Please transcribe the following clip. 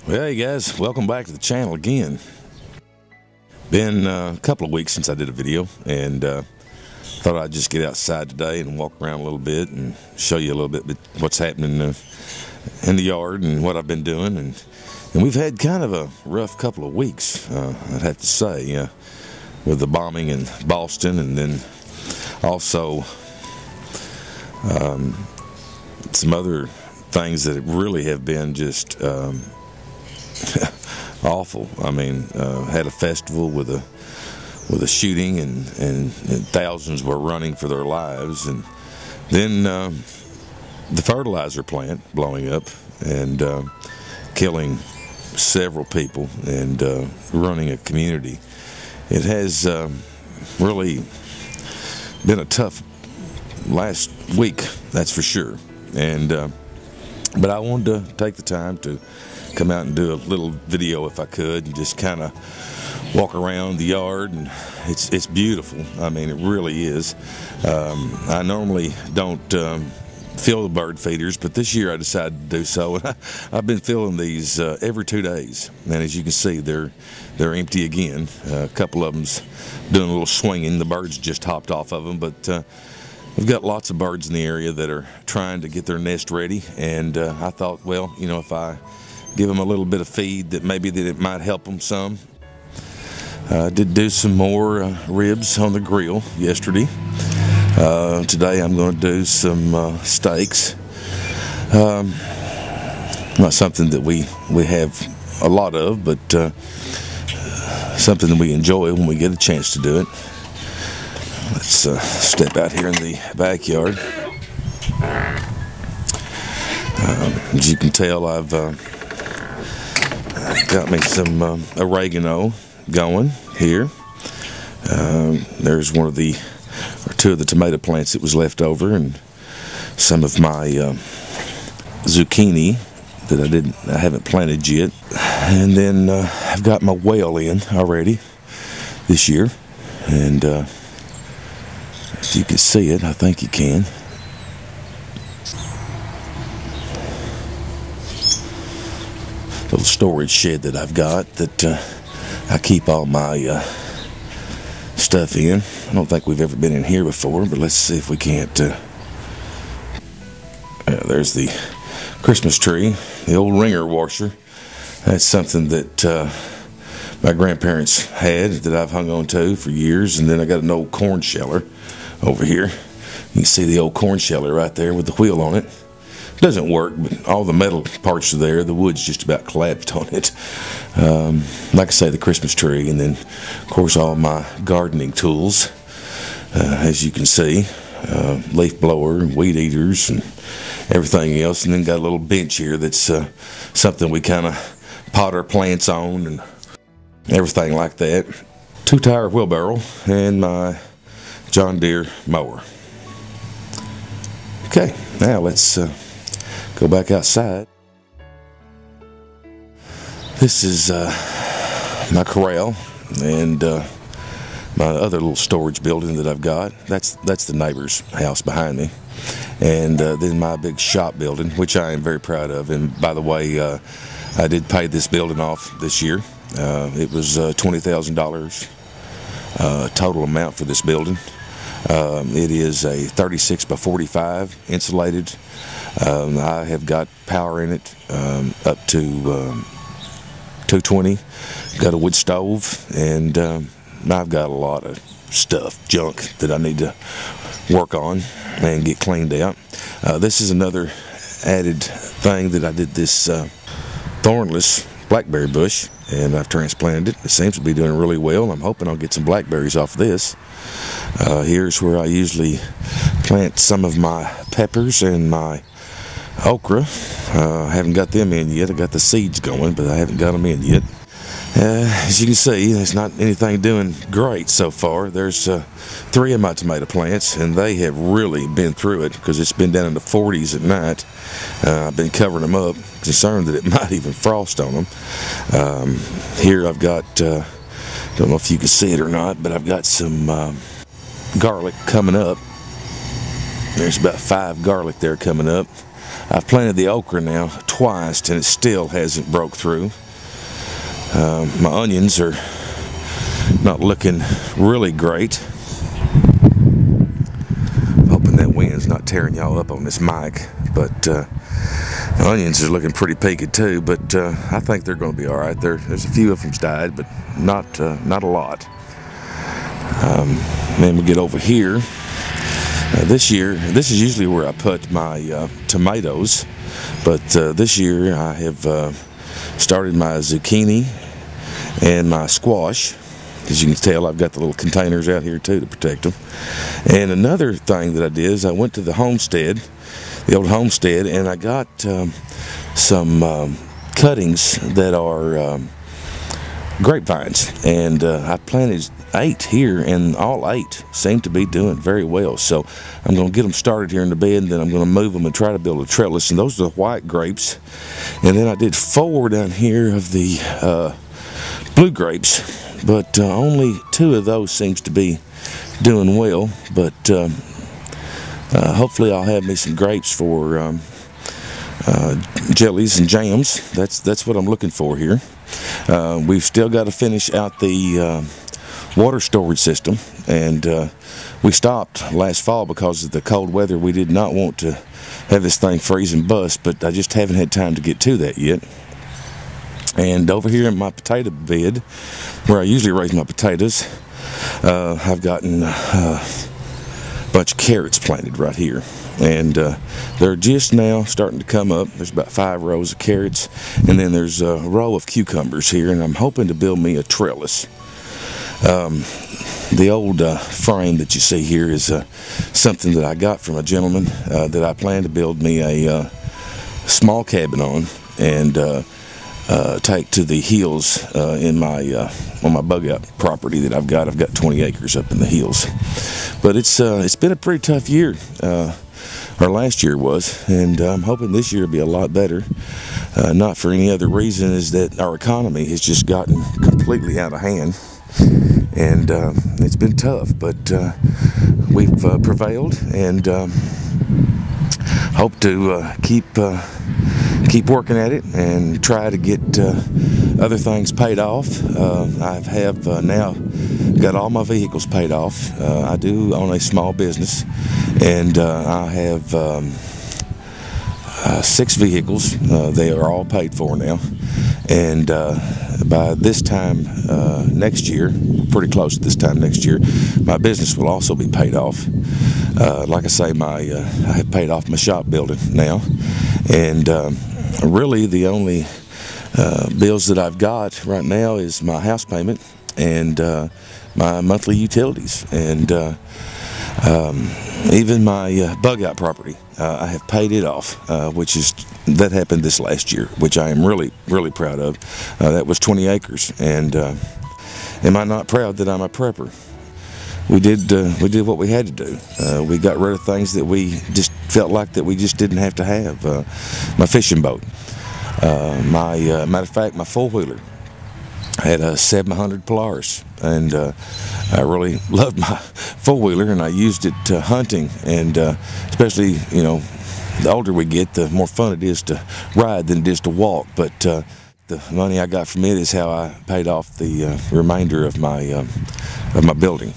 Well, hey guys, welcome back to the channel again. Been a couple of weeks since I did a video, and thought I'd just get outside today and walk around a little bit and show you a little bit what's happening in the yard and what I've been doing. And we've had kind of a rough couple of weeks, I'd have to say, with the bombing in Boston, and then also some other things that really have been just awful. I mean, had a festival with a shooting, and thousands were running for their lives, and then the fertilizer plant blowing up and killing several people and running a community. It has really been a tough last week, that's for sure. And but I wanted to take the time to come out and do a little video if I could, and just kind of walk around the yard. And it's beautiful. I mean, it really is. I normally don't fill the bird feeders, but this year I decided to do so. And I've been filling these every 2 days, and as you can see, they're empty again. A couple of them's doing a little swinging. The birds just hopped off of them, but we've got lots of birds in the area that are trying to get their nest ready, and I thought, well, you know, if I give them a little bit of feed, that maybe that it might help them some. I did do some more ribs on the grill yesterday. Today I'm going to do some steaks. Not something that we have a lot of, but something that we enjoy when we get a chance to do it. Let's step out here in the backyard. As you can tell, I've got me some oregano going here. There's one of the, or two of the tomato plants that was left over, and some of my zucchini that I haven't planted yet. And then I've got my whale in already this year, and if you can see it, I think you can. Little storage shed that I've got that I keep all my stuff in. I don't think we've ever been in here before, but let's see if we can't. There's the Christmas tree, the old ringer washer. That's something that my grandparents had that I've hung on to for years. And then I got an old corn sheller over here. You can see the old corn sheller right there with the wheel on it. It doesn't work, but all the metal parts are there. The wood's just about collapsed on it. Like I say, the Christmas tree, and then of course all my gardening tools, as you can see, leaf blower, weed eaters, and everything else. And then got a little bench here that's something we kind of pot our plants on and everything like that. 2-tire wheelbarrow and my John Deere mower. Okay, now let's go back outside. This is my corral and my other little storage building that I've got. That's the neighbor's house behind me. And then my big shop building, which I am very proud of. And by the way, I did pay this building off this year. It was $20,000 total amount for this building. It is a 36 by 45 insulated. I have got power in it up to 220. Got a wood stove, and I've got a lot of stuff, junk that I need to work on and get cleaned out. This is another added thing that I did, this thornless blackberry bush, and I've transplanted it. It seems to be doing really well. I'm hoping I'll get some blackberries off of this. Here's where I usually plant some of my peppers and my okra. I haven't got them in yet. I got the seeds going, but I haven't got them in yet. As you can see, there's not anything doing great so far. There's 3 of my tomato plants, and they have really been through it because it's been down in the 40s at night. I've been covering them up, concerned that it might even frost on them. Here I've got, don't know if you can see it or not, but I've got some garlic coming up. There's about 5 garlic there coming up. I've planted the okra now twice and it still hasn't broke through. My onions are not looking really great. Hoping that wind's not tearing y'all up on this mic, but the onions are looking pretty peaked too, but I think they're going to be all right. There's a few of them's died, but not a lot. Then we get over here. This year, this is usually where I put my tomatoes, but this year I have started my zucchini and my squash. As you can tell, I've got the little containers out here too to protect them. And another thing that I did is I went to the homestead, the old homestead, and I got some cuttings that are grapevines, and I planted 8 here, and all 8 seem to be doing very well. So I'm going to get them started here in the bed, and then I'm going to move them and try to build a trellis. And those are the white grapes. And then I did 4 down here of the blue grapes, but only 2 of those seems to be doing well. But hopefully I'll have me some grapes for jellies and jams. That's what I'm looking for here. We've still got to finish out the water storage system, and we stopped last fall because of the cold weather. We did not want to have this thing freeze and bust, but I just haven't had time to get to that yet. And over here in my potato bed, where I usually raise my potatoes, I've gotten a bunch of carrots planted right here, and they're just now starting to come up. There's about 5 rows of carrots, and then there's a row of cucumbers here, and I'm hoping to build me a trellis. The old frame that you see here is something that I got from a gentleman that I plan to build me a small cabin on, and take to the hills in my on my bug out property that I've got. I've got 20 acres up in the hills, but it's been a pretty tough year. Or last year was, and I'm hoping this year will be a lot better. Not for any other reason is that our economy has just gotten completely out of hand, and it's been tough, but we've prevailed, and hope to keep working at it and try to get other things paid off. I have now got all my vehicles paid off. I do own a small business, and I have 6 vehicles. They are all paid for now, and by this time next year, pretty close to this time next year, my business will also be paid off. Like I say, I have paid off my shop building now, and really the only bills that I've got right now is my house payment and my monthly utilities, and even my bug out property. I have paid it off, that happened this last year, which I am really proud of. That was 20 acres, and am I not proud that I'm a prepper? We did what we had to do. We got rid of things that we just felt like that we just didn't have to have. My fishing boat. Matter of fact, my four-wheeler had a 700 Polaris, and I really loved my four-wheeler, and I used it hunting, and especially, you know, the older we get, the more fun it is to ride than it is to walk. But the money I got from it is how I paid off the remainder of my building.